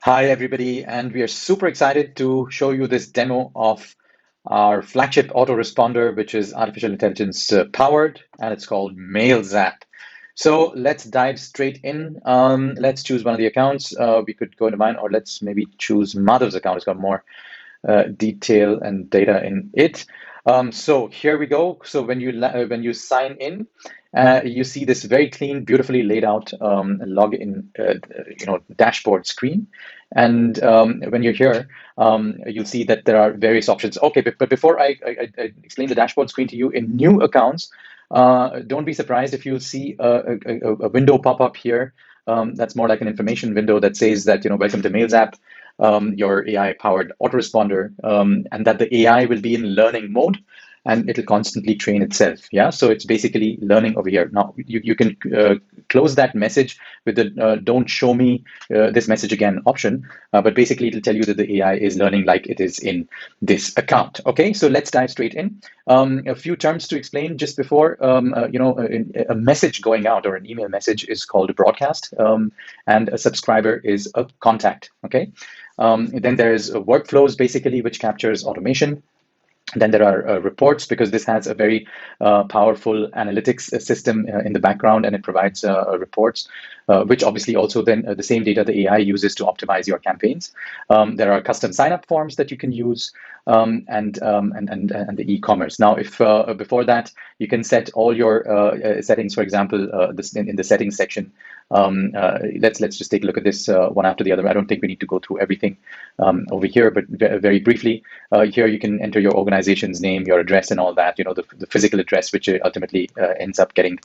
Hi, everybody, and we are super excited to show you this demo of our flagship autoresponder, which is artificial intelligence powered, and it's called Mailzapp. So let's dive straight in. Let's choose one of the accounts. We could go into mine, or let's maybe choose Madhav's account. It's got more detail and data in it. So here we go. So when you sign in, you see this very clean, beautifully laid out login, dashboard screen. And when you're here, you'll see that there are various options. Okay, but before I explain the dashboard screen to you, in new accounts, don't be surprised if you see a window pop up here. That's more like an information window that says that, welcome to Mailzapp, your AI-powered autoresponder, and that the AI will be in learning mode and it'll constantly train itself. Yeah, so it's basically learning over here. Now, you can close that message with the don't show me this message again option, but basically it'll tell you that the AI is learning like it is in this account. Okay, so let's dive straight in. A few terms to explain just before, a message going out or an email message is called a broadcast, and a subscriber is a contact. Okay. Then there's workflows, basically, which captures automation. Then there are reports, because this has a very powerful analytics system in the background, and it provides reports, which obviously also then the same data the AI uses to optimize your campaigns. There are custom sign-up forms that you can use, and the e-commerce. Now, if before that you can set all your settings, for example, in the settings section. Let's just take a look at this one after the other. I don't think we need to go through everything over here, but very briefly, here you can enter your organization's name, your address, and all that. The physical address, which ultimately ends up getting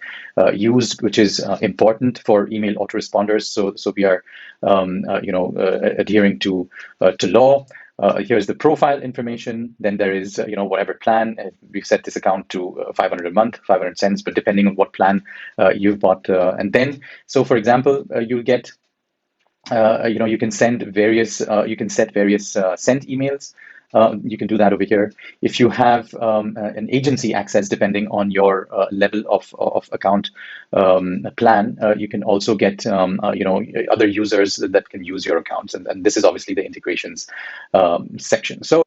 used, which is important for email autoresponders. So we are, adhering to law. Here's the profile information. Then there is, whatever plan. We've set this account to 500 a month, 500 cents, but depending on what plan you've bought. And then, so for example, you'll get, you can send various, you can set various sent emails. You can do that over here. If you have an agency access, depending on your level of account plan, you can also get other users that can use your accounts, and this is obviously the integrations section. So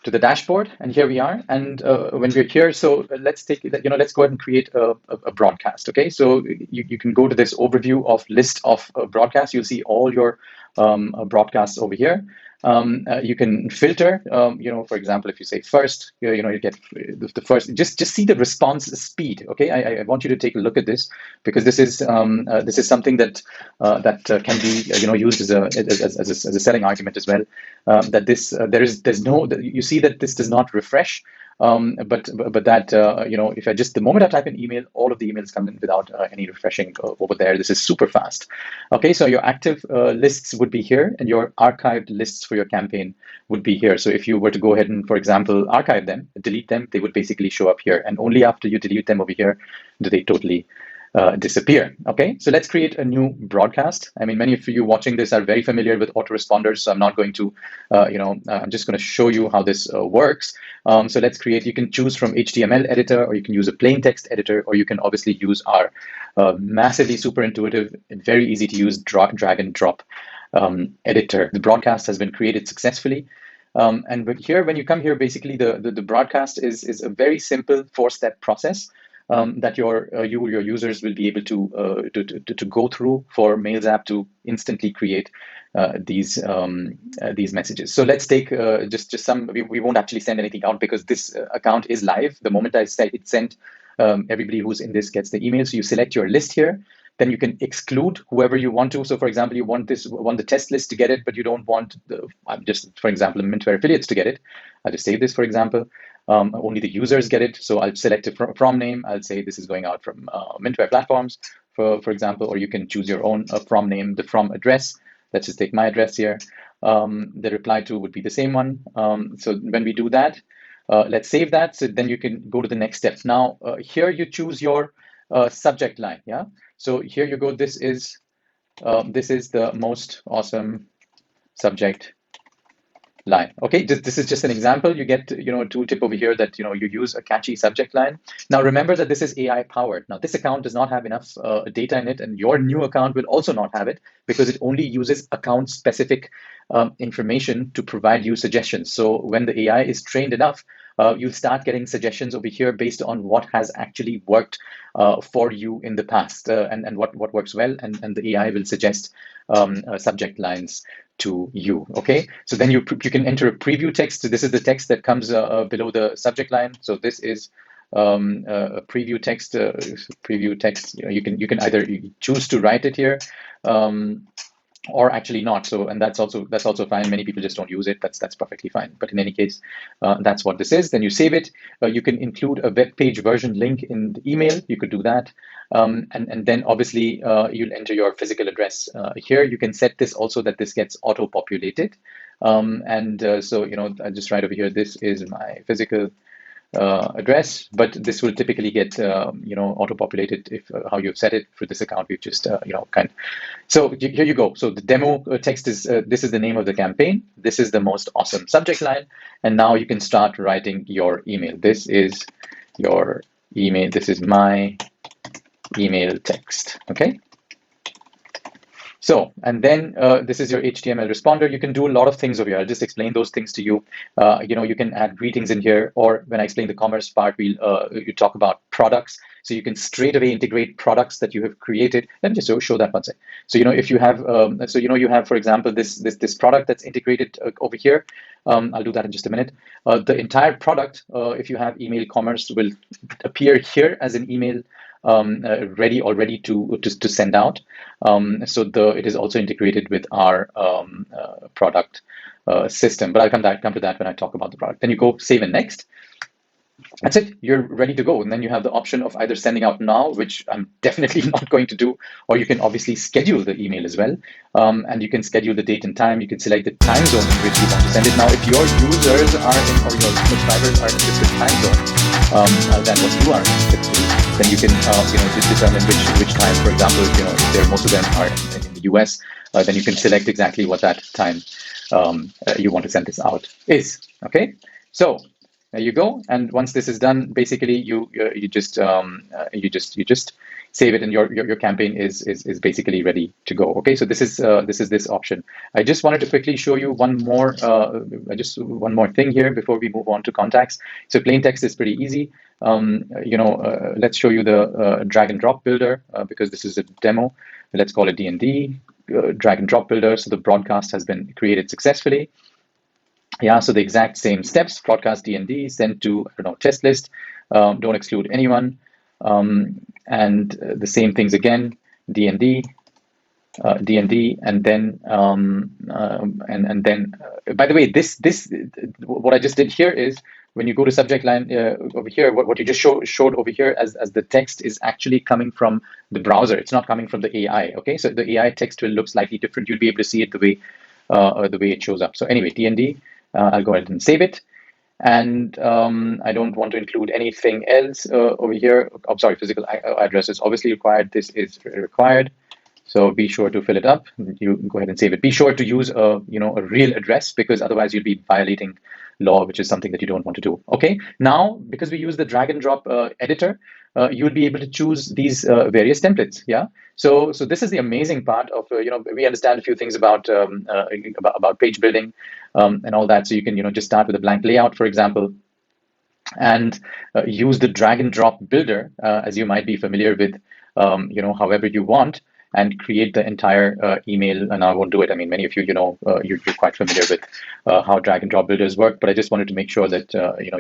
to the dashboard, and here we are. And when we're here, so let's take let's go ahead and create a broadcast. Okay, so you can go to this overview of list of broadcasts. You'll see all your broadcasts over here. You can filter, for example, if you say first, you get the first. Just see the response speed. Okay, I want you to take a look at this, because this is something that can be used as a selling argument as well. That this there's no, you see that this does not refresh. But that if I just, the moment I type in email, all of the emails come in without any refreshing over there. This is super fast. Okay, so your active lists would be here, and your archived lists for your campaign would be here. So if you were to go ahead and, for example, archive them, delete them, they would basically show up here. And only after you delete them over here do they totally disappear. Okay, so let's create a new broadcast. I mean, many of you watching this are very familiar with autoresponders, so I'm not going to, I'm just going to show you how this works. So let's create, you can choose from HTML editor, or you can use a plain text editor, or you can obviously use our massively super intuitive and very easy to use drag and drop editor. The broadcast has been created successfully. And here, when you come here, basically the broadcast is a very simple 4-step process that your users will be able to go through for Mailzapp to instantly create these messages. So let's take just some. We won't actually send anything out, because this account is live. The moment I say hit send, everybody who's in this gets the email. So you select your list here. Then you can exclude whoever you want to. So, for example, you want the test list to get it, but you don't want just, for example, Mintware affiliates to get it. I'll just save this, for example. Only the users get it. So I'll select a from name. I'll say this is going out from Mintware platforms, for example, or you can choose your own from name, the from address. Let's just take my address here. The reply to would be the same one. So when we do that, let's save that. So then you can go to the next step. Now, here you choose your subject line. Yeah. So here you go. This is the most awesome subject line. Okay, this is just an example. You get, a tooltip over here that, you use a catchy subject line. Now, remember that this is AI powered. Now, this account does not have enough data in it, and your new account will also not have it because it only uses account specific information to provide you suggestions. So when the AI is trained enough, you'll start getting suggestions over here based on what has actually worked for you in the past and what works well, and the AI will suggest subject lines to you. Okay, so then you can enter a preview text. So this is the text that comes below the subject line. So this is a preview text. Preview text. You can either choose to write it here. Or actually not. So, and that's also fine. Many people just don't use it. That's perfectly fine. But in any case, that's what this is. Then you save it. You can include a web page version link in the email. You could do that. And then obviously you'll enter your physical address here. You can set this also that this gets auto-populated. So, I'll just write over here, this is my physical address, but this will typically get auto-populated if how you've set it for this account. We've just So here you go. So the demo text is this is the name of the campaign. This is the most awesome subject line, and now you can start writing your email. This is your email. This is my email text. Okay. So, and then this is your HTML responder. You can do a lot of things over here. I'll just explain those things to you. You can add greetings in here, or when I explain the commerce part, you talk about products. So you can straight away integrate products that you have created. Let me just show that one second. So, if you have, you have, for example, this product that's integrated over here. I'll do that in just a minute. The entire product, if you have email commerce, will appear here as an email already to send out. So it is also integrated with our product system. But I'll come to that when I talk about the product. Then you go save and next. That's it. You're ready to go. And then you have the option of either sending out now, which I'm definitely not going to do, or you can obviously schedule the email as well. And you can schedule the date and time. You can select the time zone in which you want to send it. Now, if your users are in, or your subscribers are in a different time zone than what you are, then you can determine which time. For example, if most of them are in the US, then you can select exactly what that time you want to send this out is. Okay, so there you go. And once this is done, basically you just save it, and your campaign is basically ready to go. Okay, so this is this option. I just wanted to quickly show you one more thing here before we move on to contacts. So plain text is pretty easy. Let's show you the drag and drop builder because this is a demo. Let's call it D&D drag and drop builder. So the broadcast has been created successfully. Yeah, so the exact same steps: broadcast D&D, send to test list, don't exclude anyone, and the same things again: D&D, and then by the way, this what I just did here is, when you go to subject line over here, what you just showed over here as the text is actually coming from the browser. It's not coming from the AI. Okay, so the AI text will look slightly different. You'll be able to see it the way it shows up. So anyway, D&D. I'll go ahead and save it. And I don't want to include anything else over here. I'm sorry, physical address is obviously required. This is required. So be sure to fill it up. You go ahead and save it. Be sure to use a real address, because otherwise you'll be violating law, which is something that you don't want to do. Okay. Now, because we use the drag and drop editor, you'll be able to choose these various templates. Yeah. So this is the amazing part of we understand a few things about page building and all that. So you can just start with a blank layout, for example, and use the drag and drop builder as you might be familiar with, however you want, and create the entire email. And I won't do it. I mean, many of you, you're quite familiar with how drag and drop builders work, but I just wanted to make sure that,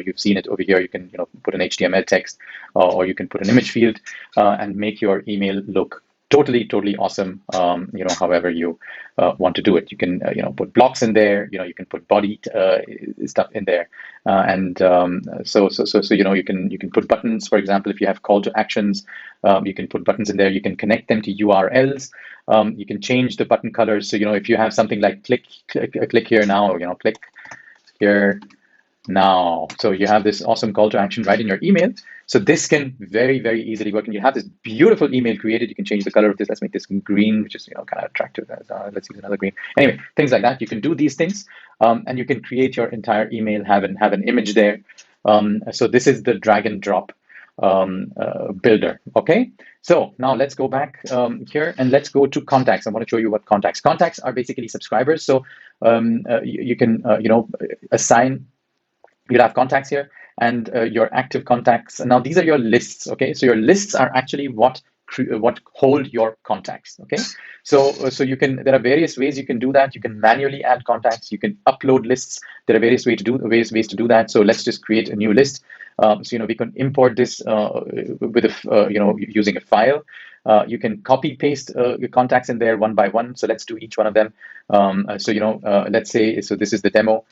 you've seen it over here. You can, put an HTML text or you can put an image field and make your email look totally awesome, however you want to do it. You can, put blocks in there, you can put body stuff in there. So you can put buttons, for example. If you have call to actions, you can put buttons in there. You can connect them to URLs. You can change the button colors. So, if you have something like click here now, click here Now, so you have this awesome call to action right in your email. So this can very, very easily work. And you have this beautiful email created. You can change the color of this. Let's make this green, which is kind of attractive. Let's use another green. Anyway, things like that. You can do these things, and you can create your entire email, have an image there. So this is the drag and drop builder. Okay. So now let's go back here and let's go to contacts. I want to show you what contacts are basically subscribers. So you can assign. You'll have contacts here and your active contacts. Now these are your lists. Okay, so your lists are actually what hold your contacts. Okay, so you can, there are various ways you can do that. You can manually add contacts. You can upload lists. There are various ways to do that. So let's just create a new list. So we can import this with a using a file. You can copy paste your contacts in there one by one. So let's do each one of them. Let's say, so this is the demo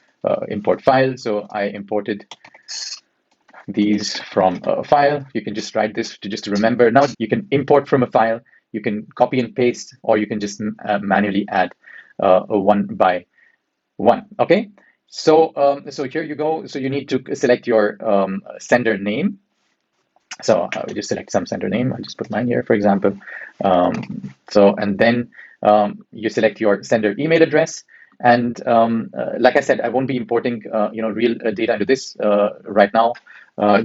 import file. So I imported these from a file. You can just write this to remember. Now you can import from a file. You can copy and paste, or you can just manually add one by one. Okay. So here you go. So you need to select your sender name. So I will just select some sender name. I'll just put mine here, for example. And then you select your sender email address. And like I said, I won't be importing real data into this right now,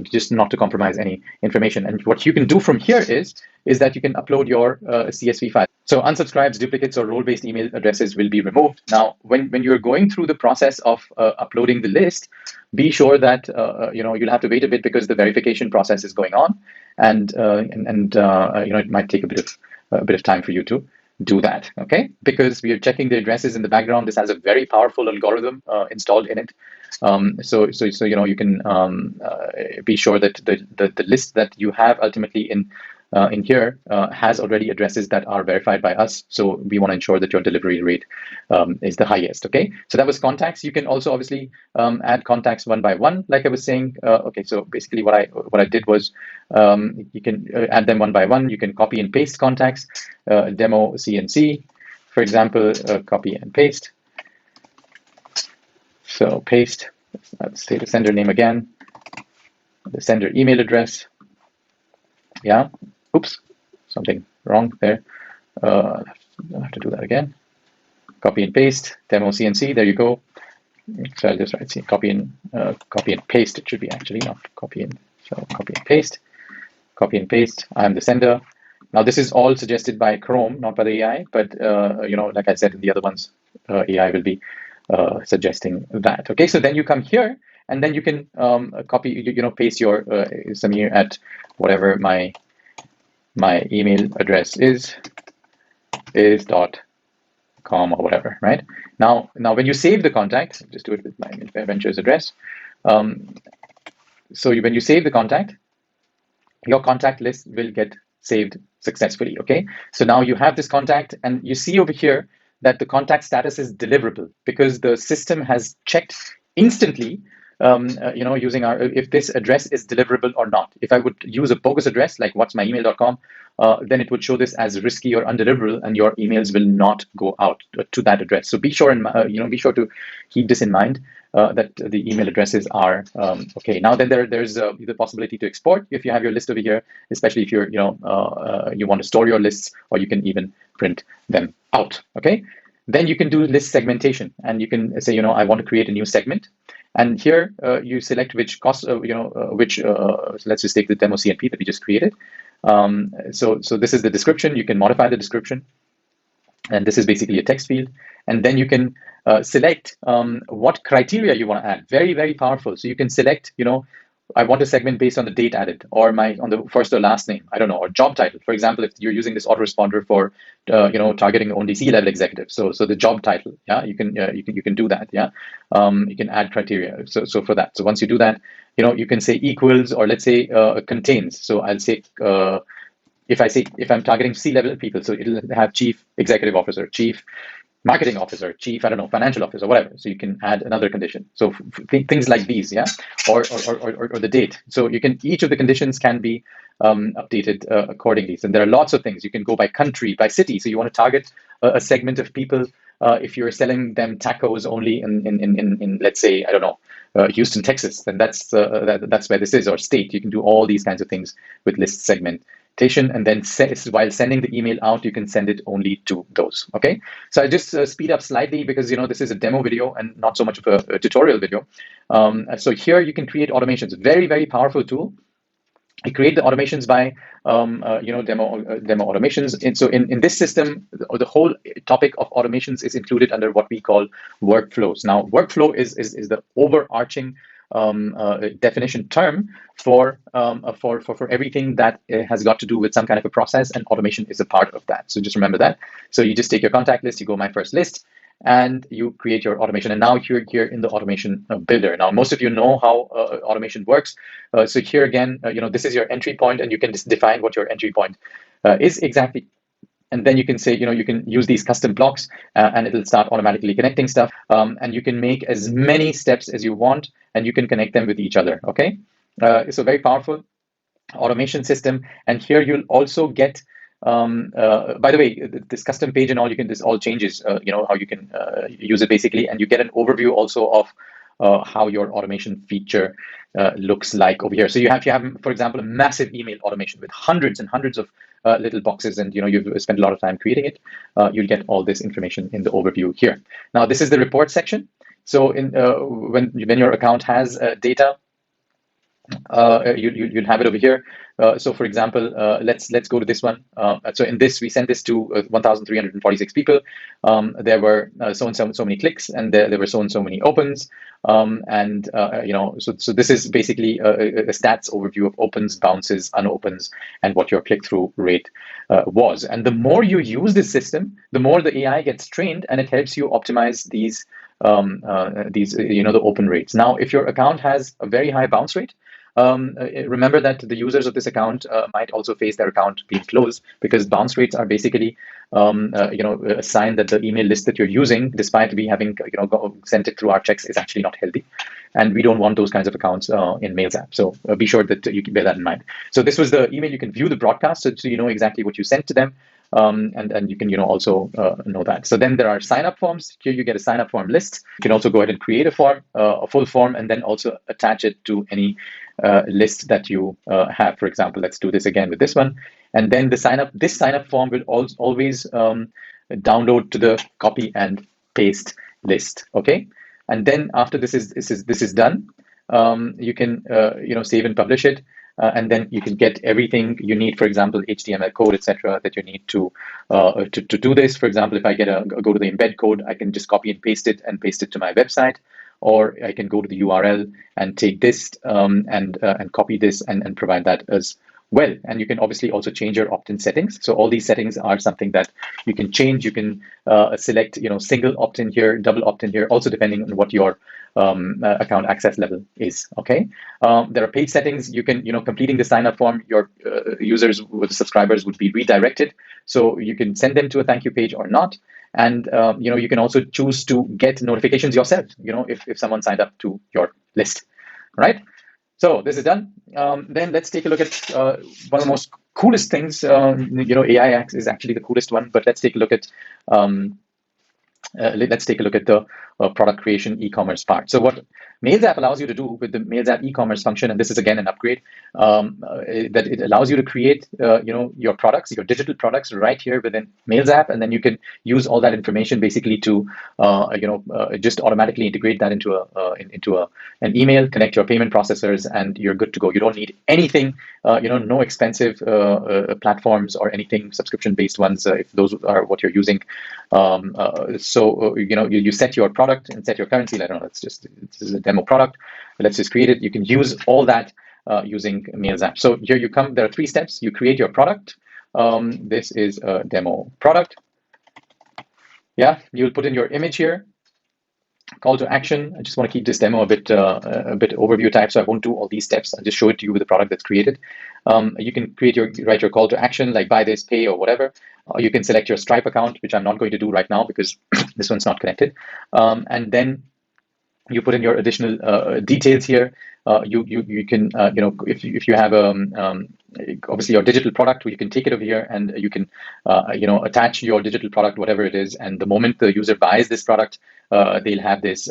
just not to compromise any information. And what you can do from here is that you can upload your CSV file. So unsubscribes, duplicates, or role-based email addresses will be removed. Now, when you're going through the process of uploading the list, be sure that you'll have to wait a bit because the verification process is going on, and it might take a bit of time for you to do that, okay? Because we are checking the addresses in the background. This has a very powerful algorithm installed in it. So you can be sure that the list that you have ultimately in here has already addresses that are verified by us. So we want to ensure that your delivery rate is the highest. Okay, so that was contacts. You can also obviously add contacts one by one, like I was saying. Okay, so basically what I did was you can add them one by one. You can copy and paste contacts. Demo CNC, for example, copy and paste. So paste. Let's say the sender name again, the sender email address. Yeah. Oops, something wrong there. I'll have to do that again. Copy and paste, demo CNC, there you go. So I'll just write copy and paste. It should be actually not copy and, so copy and paste. Copy and paste, I'm the sender. Now this is all suggested by Chrome, not by the AI, but like I said in the other ones, AI will be suggesting that. Okay, so then you come here and then you can copy, paste your Samir at whatever my email address is .com or whatever, right? Now when you save the contact, just do it with my ventures address. So when you save the contact, your contact list will get saved successfully. Okay, so now you have this contact, and you see over here that the contact status is deliverable because the system has checked instantly using if this address is deliverable or not. If I would use a bogus address like what's my email.com, then it would show this as risky or undeliverable, and your emails will not go out to that address. So be sure be sure to keep this in mind, that the email addresses are okay. Now then there's the possibility to export if you have your list over here, especially if you're you want to store your lists, or you can even print them out. Okay. Then you can do list segmentation, and you can say, I want to create a new segment. And here you select which cost, so let's just take the demo CNP that we just created. So this is the description. You can modify the description, and this is basically a text field. And then you can select what criteria you want to add. Very, very powerful. So you can select, I want a segment based on the date added, or on the first or last name, I don't know, or job title. For example, if you're using this autoresponder for targeting only C-level executives, so the job title, yeah, you can do that, yeah. You can add criteria. So for that, so once you do that, you can say equals, or let's say contains. So I'll say if I'm targeting C-level people, so it'll have chief executive officer, chief marketing officer, chief, I don't know, financial officer, whatever. So you can add another condition. So things like these, yeah, or the date. So each of the conditions can be updated accordingly. So there are lots of things. You can go by country, by city. So you want to target a segment of people if you're selling them tacos only in let's say, I don't know, Houston, Texas, then that's where this is, or state. You can do all these kinds of things with list segmentation, and then while sending the email out, you can send it only to those. Okay, so I just speed up slightly because this is a demo video and not so much of a tutorial video. So here you can create automations. Very, very powerful tool. I create the automations by demo automations. And so in this system, the whole topic of automations is included under what we call workflows. Now, workflow is the overarching definition term for everything that has got to do with some kind of a process, and automation is a part of that. So just remember that. So you just take your contact list, you go my first list, and you create your automation. And now you're here in the automation builder. Now, most of you know how automation works. So here again, this is your entry point, and you can just define what your entry point is exactly. And then you can say, you can use these custom blocks and it'll start automatically connecting stuff. And you can make as many steps as you want, and you can connect them with each other. Okay, so very powerful automation system. And here you'll also get, by the way, this custom page and all, this all changes, how you can use it basically. And you get an overview also of how your automation feature looks like over here. So you have, for example, a massive email automation with hundreds and hundreds of little boxes, and you've spent a lot of time creating it. You'll get all this information in the overview here. Now, this is the report section. So when your account has data, you'll have it over here. So for example, let's go to this one. So in this, we sent this to 1,346 people. There were so many clicks, and there were so many opens. So this is basically a stats overview of opens, bounces, unopens, and what your click-through rate was. And the more you use this system, the more the AI gets trained, and it helps you optimize these the open rates. Now, if your account has a very high bounce rate, remember that the users of this account might also face their account being closed, because bounce rates are basically a sign that the email list that you're using, despite we having sent it through our checks, is actually not healthy, and we don't want those kinds of accounts in Mailzapp. So be sure that you can bear that in mind. So this was the email. You can view the broadcast, so you know exactly what you sent to them. And you can also know that. So then there are sign-up forms. Here you get a sign-up form list. You can also go ahead and create a form, a full form, and then also attach it to any list that you have. For example, let's do this again with this one. And then this sign-up form will always download to the copy and paste list. Okay, and then after this is done, you can save and publish it. And then you can get everything you need, for example, HTML code, etc., that you need to do this. For example, if I go to the embed code, I can just copy and paste it to my website, or I can go to the URL and take this and copy this and provide that as well. And you can obviously also change your opt-in settings. So all these settings are something that you can change. You can select single opt-in here, double opt-in here, also depending on what your account access level is. Okay, there are page settings. You can completing the sign up form, your users with subscribers would be redirected, so you can send them to a thank you page or not. And you can also choose to get notifications yourself, if someone signed up to your list. Right, so this is done. Then let's take a look at one of the most coolest things. AI is actually the coolest one, but let's take a look at the product creation e-commerce part. So what Mailzapp allows you to do with the Mailzapp e-commerce function, and this is again an upgrade, that it allows you to create your products, your digital products, right here within Mailzapp, and then you can use all that information basically to just automatically integrate that into an email, connect your payment processors, and you're good to go. You don't need anything, no expensive platforms or anything subscription-based ones if those are what you're using. So you set your product and set your currency. I don't know, this is a demo product. Let's just create it. You can use all that using Mailzapp. So here you come. There are 3 steps. You create your product. This is a demo product. Yeah, you'll put in your image here. Call to action. I just want to keep this demo a bit overview type, so I won't do all these steps. I'll just show it to you with the product that's created. You can write your call to action, like buy this, pay, or whatever. You can select your Stripe account, which I'm not going to do right now because this one's not connected. And then You put in your additional details here. You can if you have obviously your digital product, you can take it over here and you can attach your digital product, whatever it is, and the moment the user buys this product, they'll have this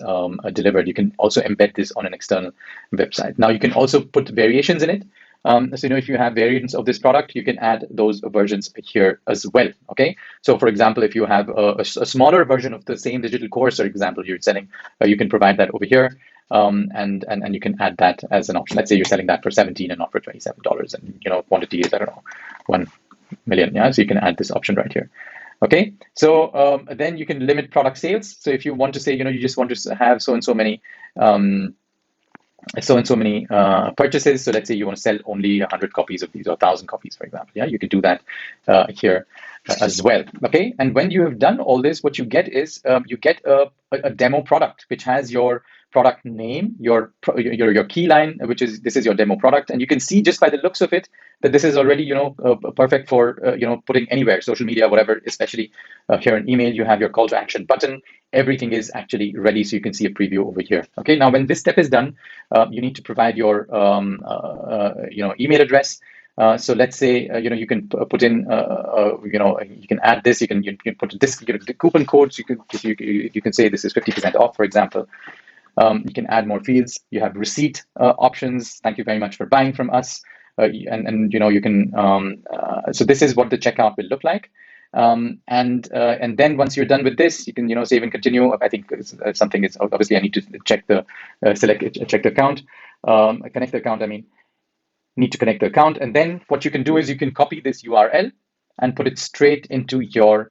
delivered. You can also embed this on an external website. Now you can also put variations in it. So if you have variants of this product, you can add those versions here as well. Okay. So for example, if you have a smaller version of the same digital course, for example, you're selling, you can provide that over here. And you can add that as an option. Let's say you're selling that for $17 and not for $27, and quantity is, I don't know, 1 million. Yeah, so you can add this option right here. Okay, so then you can limit product sales. So if you want to say, you just want to have so and so many purchases. So let's say you want to sell only 100 copies of these, or 1,000 copies, for example. Yeah, you can do that here as well. Okay, and when you have done all this, what you get is you get a demo product which has your product name, your key line, this is your demo product, and you can see just by the looks of it that this is already perfect for putting anywhere, social media, whatever. Especially here in email, you have your call to action button. Everything is actually ready, so you can see a preview over here. Okay, now when this step is done, you need to provide your email address. So let's say you can put in you can add this. You can put this coupon codes. You can say this is 50% off, for example. You can add more fields. You have receipt options. Thank you very much for buying from us. And you can. So this is what the checkout will look like. And then once you're done with this, you can save and continue. I think something is obviously I need to check the check the account, connect the account. I mean, need to connect the account, and then what you can do is you can copy this URL and put it straight into your.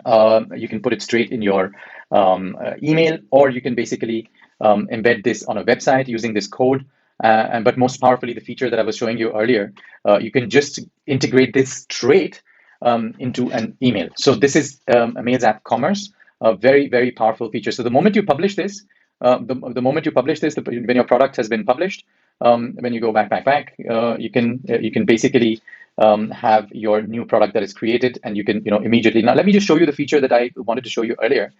You can put it straight in your email, or you can basically embed this on a website using this code. But most powerfully, the feature that I was showing you earlier, you can just integrate this straight into an email. So this is a Mailzapp Commerce, a very, very powerful feature. So the moment you publish this, when your product has been published, when you go back, you can basically have your new product that is created, and you can immediately. Now let me just show you the feature that I wanted to show you earlier.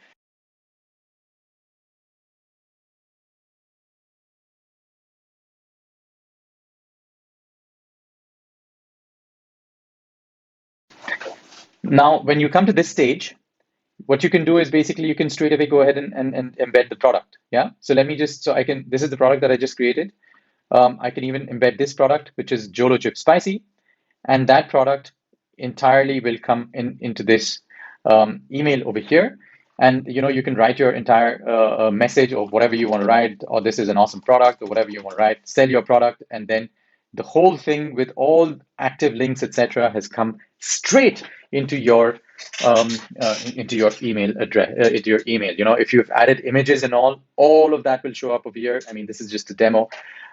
Now, when you come to this stage, what you can do is basically you can straight away go ahead and embed the product. Yeah. So let me just, this is the product that I just created. I can even embed this product, which is Jolo Chip Spicy, and that product entirely will come into this email over here. And you can write your entire message or whatever you want to write, or this is an awesome product, or whatever you want to write, sell your product, and then the whole thing with all active links, etc., has come straight into your email address, into your email. If you've added images and all of that will show up over here. I mean, this is just a demo,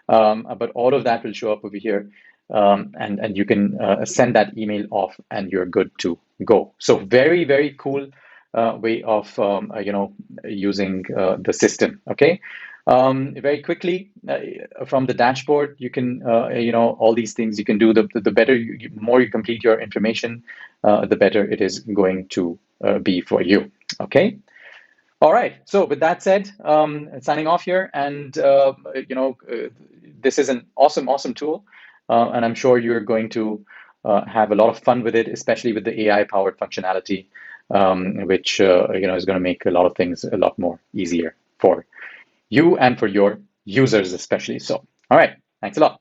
but all of that will show up over here, and you can send that email off, and you're good to go. So very, very cool way of using the system. Okay. Very quickly from the dashboard, you can all these things you can do. The better, more you complete your information, the better it is going to be for you. Okay. All right. So with that said, signing off here, and this is an awesome tool, and I'm sure you're going to have a lot of fun with it, especially with the AI-powered functionality, which is going to make a lot of things a lot more easier for you and for your users especially. So, all right, thanks a lot.